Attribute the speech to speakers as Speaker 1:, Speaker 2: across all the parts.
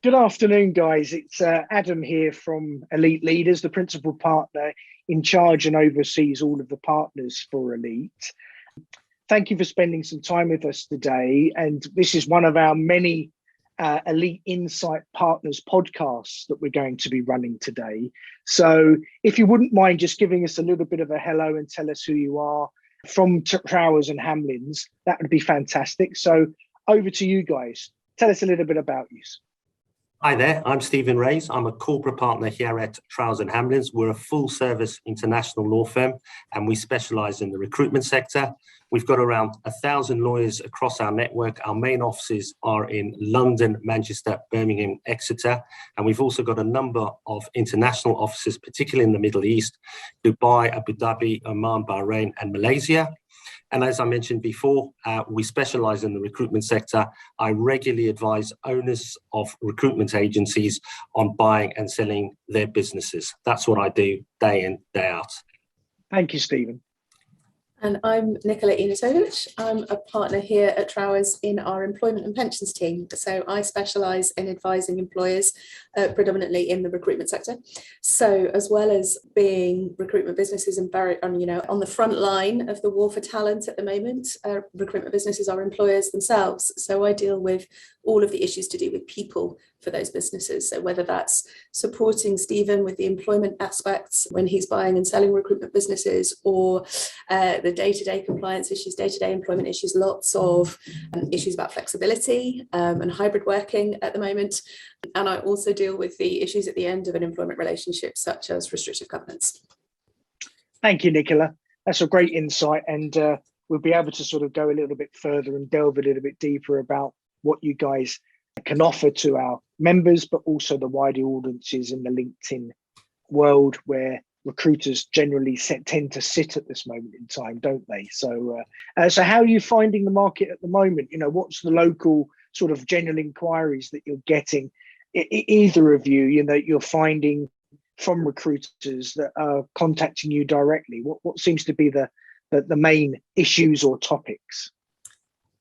Speaker 1: Good afternoon, guys. It's Adam here from Elite Leaders, the principal partner in charge and oversees all of the partners for Elite. Thank you for spending some time with us today. And this is one of our many Elite Insight Partners podcasts that we're going to be running today. So if you wouldn't mind just giving us a little bit of a hello and tell us who you are from Trowers and Hamlins, that would be fantastic. So over to you guys. Tell us a little bit about you.
Speaker 2: Hi there, I'm Stephen Raize. I'm a corporate partner here at Trowers Hamlins. We're a full-service international law firm and we specialise in the recruitment sector. We've got around 1,000 lawyers across our network. Our main offices are in London, Manchester, Birmingham, Exeter, and we've also got a number of international offices, particularly in the Middle East, Dubai, Abu Dhabi, Oman, Bahrain, and Malaysia. And as I mentioned before, we specialize in the recruitment sector. I regularly advise owners of recruitment agencies on buying and selling their businesses. That's what I do day in, day out.
Speaker 1: Thank you, Stephen.
Speaker 3: And I'm Nicola Ihnatowicz. I'm a partner here at Trowers in our employment and pensions team. So I specialise in advising employers predominantly in the recruitment sector. So as well as being recruitment businesses and very on the front line of the war for talent at the moment, recruitment businesses are employers themselves. So I deal with all of the issues to do with people for those businesses. So whether that's supporting Stephen with the employment aspects when he's buying and selling recruitment businesses, or the day-to-day compliance issues, day-to-day employment issues, lots of issues about flexibility and hybrid working at the moment. And I also deal with the issues at the end of an employment relationship, such as restrictive covenants.
Speaker 1: Thank you, Nicola. That's a great insight. And we'll be able to sort of go a little bit further and delve a little bit deeper about what you guys can offer to our members, but also the wider audiences in the LinkedIn world, where recruiters generally tend to sit at this moment in time, don't they? So how are you finding the market at the moment? What's the local sort of general inquiries that you're getting, either of you, you're finding from recruiters that are contacting you directly? What seems to be the main issues or topics?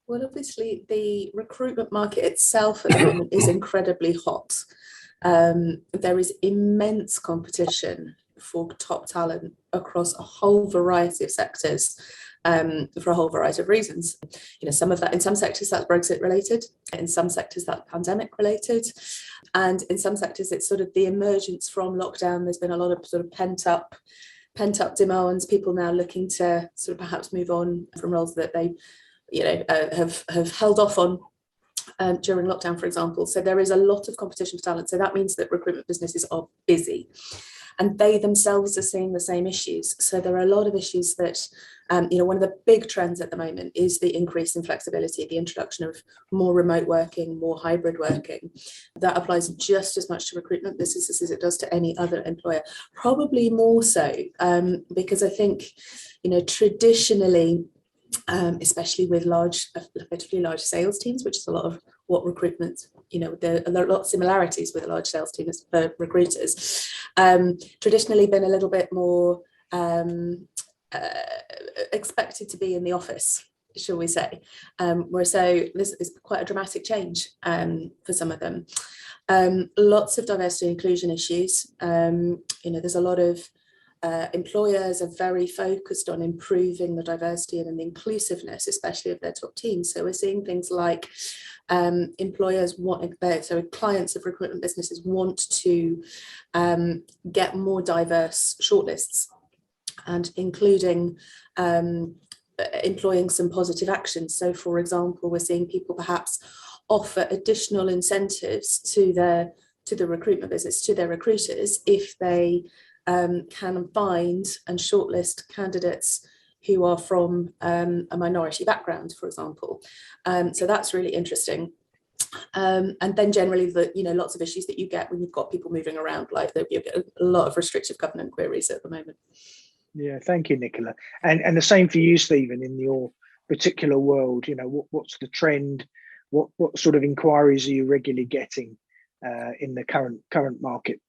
Speaker 3: Well, obviously, the recruitment market itself at the moment is incredibly hot. There is immense competition for top talent across a whole variety of sectors, for a whole variety of reasons. Some of that, in some sectors that's Brexit related, in some sectors that's pandemic related, and in some sectors it's sort of the emergence from lockdown. There's been a lot of sort of pent up demands, people now looking to sort of perhaps move on from roles that they have held off on during lockdown, for example. So there is a lot of competition for talent. So that means that recruitment businesses are busy, and they themselves are seeing the same issues. So there are a lot of issues that, one of the big trends at the moment is the increase in flexibility, the introduction of more remote working, more hybrid working. That applies just as much to recruitment businesses as it does to any other employer, probably more so, because I think, traditionally, especially with effectively large sales teams, which is a lot of what recruitment, there are a lot of similarities with a large sales team for recruiters, traditionally been a little bit more expected to be in the office, shall we say, so this is quite a dramatic change for some of them. Lots of diversity and inclusion issues. There's a lot of employers are very focused on improving the diversity and the inclusiveness, especially of their top teams. So we're seeing things like employers so clients of recruitment businesses want to get more diverse shortlists, and including employing some positive actions. So for example, we're seeing people perhaps offer additional incentives to the recruitment business, to their recruiters, if they can find and shortlist candidates who are from a minority background, for example. So that's really interesting. And then generally, lots of issues that you get when you've got people moving around, like you get a lot of restrictive covenant queries at the moment.
Speaker 1: Yeah, thank you, Nicola. And the same for you, Stephen, in your particular world. What's the trend? What sort of inquiries are you regularly getting in the current market?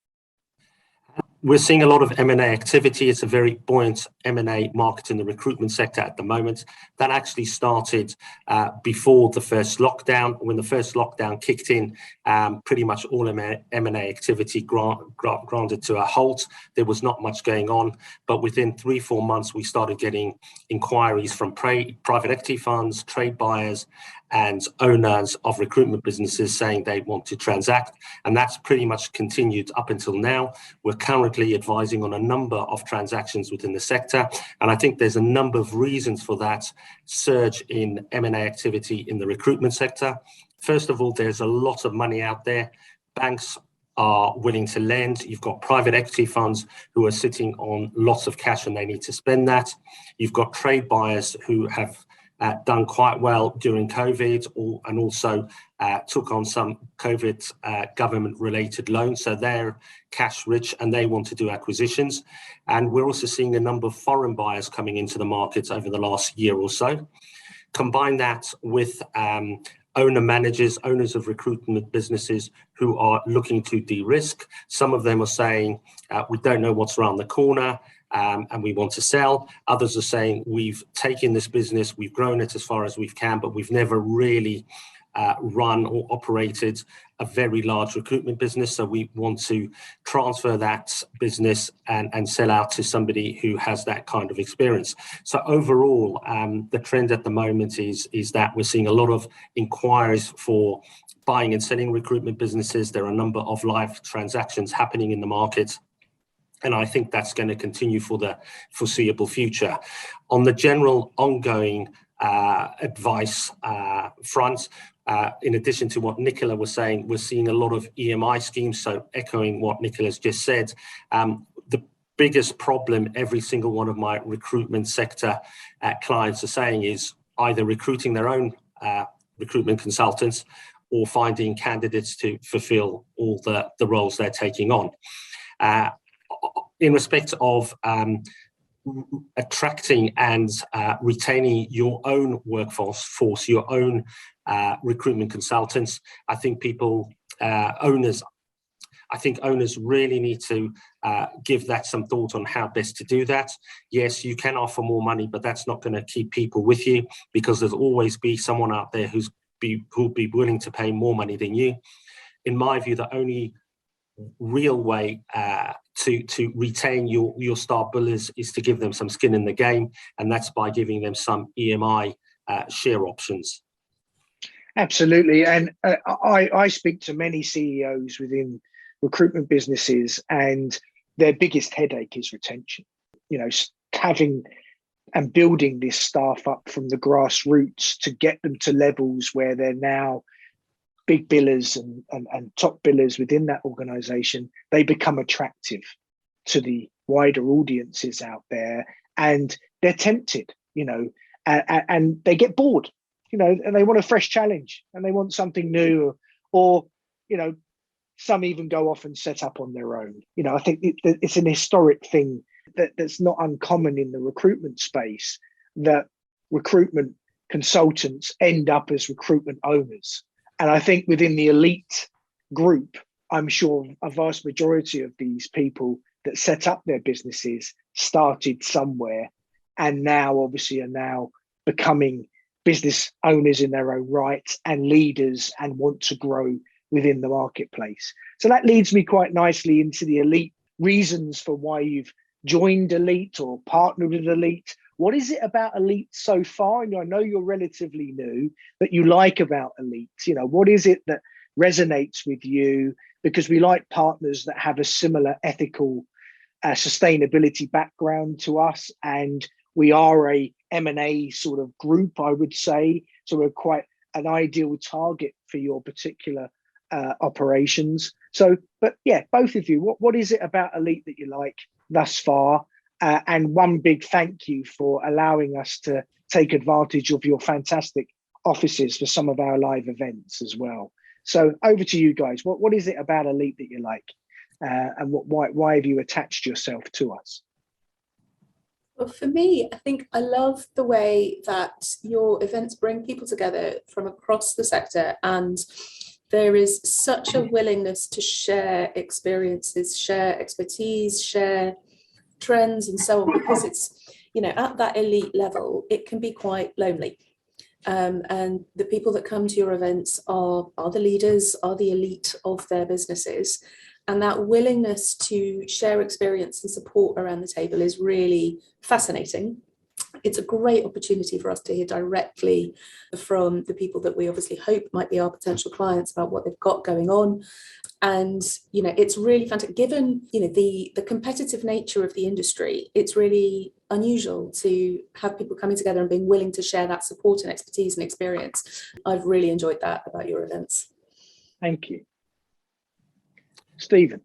Speaker 2: We're seeing a lot of M&A activity. It's a very buoyant M&A market in the recruitment sector at the moment. That actually started before the first lockdown. When the first lockdown kicked in, pretty much all M&A activity grounded to a halt. There was not much going on, but within 3-4 months, we started getting inquiries from private equity funds, trade buyers, and owners of recruitment businesses saying they want to transact. And that's pretty much continued up until now. We're currently advising on a number of transactions within the sector. And I think there's a number of reasons for that surge in M&A activity in the recruitment sector. First of all, there's a lot of money out there. Banks are willing to lend. You've got private equity funds who are sitting on lots of cash and they need to spend that. You've got trade buyers who have done quite well during COVID and also took on some COVID government-related loans. So they're cash rich and they want to do acquisitions. And we're also seeing a number of foreign buyers coming into the market over the last year or so. Combine that with owners of recruitment businesses who are looking to de-risk. Some of them are saying, we don't know what's around the corner. And we want to sell. Others are saying we've taken this business, we've grown it as far as we can, but we've never really run or operated a very large recruitment business. So we want to transfer that business and sell out to somebody who has that kind of experience. So overall, the trend at the moment is that we're seeing a lot of inquiries for buying and selling recruitment businesses. There are a number of live transactions happening in the market. And I think that's going to continue for the foreseeable future. On the general ongoing advice front, in addition to what Nicola was saying, we're seeing a lot of EMI schemes. So echoing what Nicola's just said, the biggest problem every single one of my recruitment sector clients are saying is either recruiting their own recruitment consultants or finding candidates to fulfill all the roles they're taking on. In respect of attracting and retaining your own workforce, your own recruitment consultants, I think owners really need to give that some thought on how best to do that. Yes, you can offer more money, but that's not going to keep people with you because there'll always be someone out there who'll be willing to pay more money than you. In my view, the only real way to retain your star billers is to give them some skin in the game, and that's by giving them some EMI share options.
Speaker 1: Absolutely, and I speak to many CEOs within recruitment businesses, and their biggest headache is retention. You know, having and building this staff up from the grassroots to get them to levels where they're now big billers and top billers within that organization, they become attractive to the wider audiences out there, and they're tempted, you know, and they get bored, you know, and they want a fresh challenge and they want something new, or you know, some even go off and set up on their own. You know, I think it's an historic thing that's not uncommon in the recruitment space, that recruitment consultants end up as recruitment owners. And I think within the elite group, I'm sure a vast majority of these people that set up their businesses started somewhere and now obviously are now becoming business owners in their own right and leaders and want to grow within the marketplace. So that leads me quite nicely into the elite reasons for why you've joined Elite or partnered with Elite. What is it about Elite so far? And I know you're relatively new, that you like about Elite. You know, what is it that resonates with you? Because we like partners that have a similar ethical sustainability background to us. And we are a M&A sort of group, I would say. So we're quite an ideal target for your particular operations. So, but yeah, both of you, what is it about Elite that you like thus far? And one big thank you for allowing us to take advantage of your fantastic offices for some of our live events as well. So over to you guys. What is it about Elite that you like? And why have you attached yourself to us?
Speaker 3: Well, for me, I think I love the way that your events bring people together from across the sector, and There is such a willingness to share experiences, share expertise, share trends and so on, because it's, at that elite level, it can be quite lonely. And the people that come to your events are the leaders, are the elite of their businesses. And that willingness to share experience and support around the table is really fascinating. It's a great opportunity for us to hear directly from the people that we obviously hope might be our potential clients about what they've got going on. And, it's really fantastic. Given, the competitive nature of the industry, it's really unusual to have people coming together and being willing to share that support and expertise and experience. I've really enjoyed that about your events.
Speaker 1: Thank you. Stephen.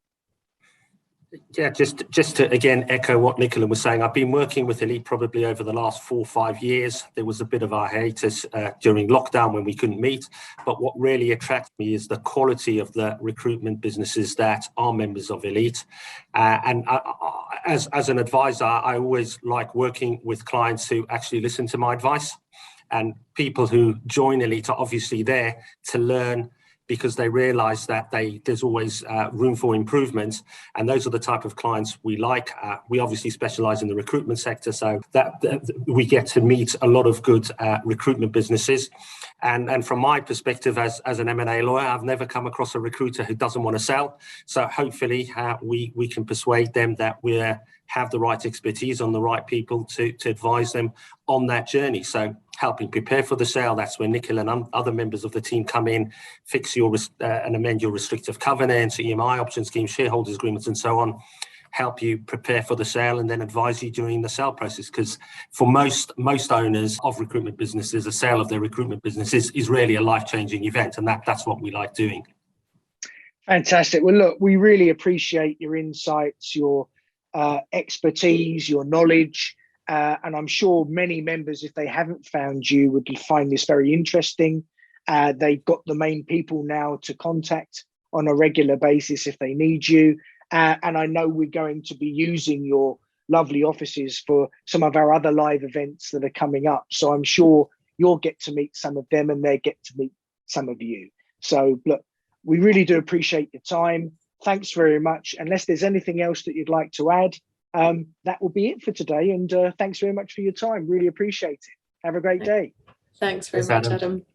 Speaker 2: Yeah, just to again echo what Nicola was saying, I've been working with Elite probably over the last 4 or 5 years. There was a bit of a hiatus during lockdown when we couldn't meet, but what really attracts me is the quality of the recruitment businesses that are members of Elite. And as an advisor, I always like working with clients who actually listen to my advice, and people who join Elite are obviously there to learn, because they realise that there's always room for improvement, and those are the type of clients we like. We obviously specialise in the recruitment sector, so that we get to meet a lot of good recruitment businesses. And from my perspective as an M&A lawyer, I've never come across a recruiter who doesn't want to sell. So hopefully we can persuade them that we have the right expertise on the right people to advise them on that journey. So helping prepare for the sale, that's where Nicola and other members of the team come in, fix your and amend your restrictive covenants, EMI option schemes, shareholders agreements, and so on, help you prepare for the sale, and then advise you during the sale process. Because for most owners of recruitment businesses, a sale of their recruitment business is really a life-changing event, and that's what we like doing.
Speaker 1: Fantastic. Well, look, we really appreciate your insights, your expertise, your knowledge, and I'm sure many members, if they haven't found you, would find this very interesting. They've got the main people now to contact on a regular basis if they need you. And I know we're going to be using your lovely offices for some of our other live events that are coming up. So I'm sure you'll get to meet some of them and they get to meet some of you. So look, we really do appreciate your time. Thanks very much. Unless there's anything else that you'd like to add, that will be it for today. And thanks very much for your time. Really appreciate it. Have a great day.
Speaker 3: Thanks very much, Adam.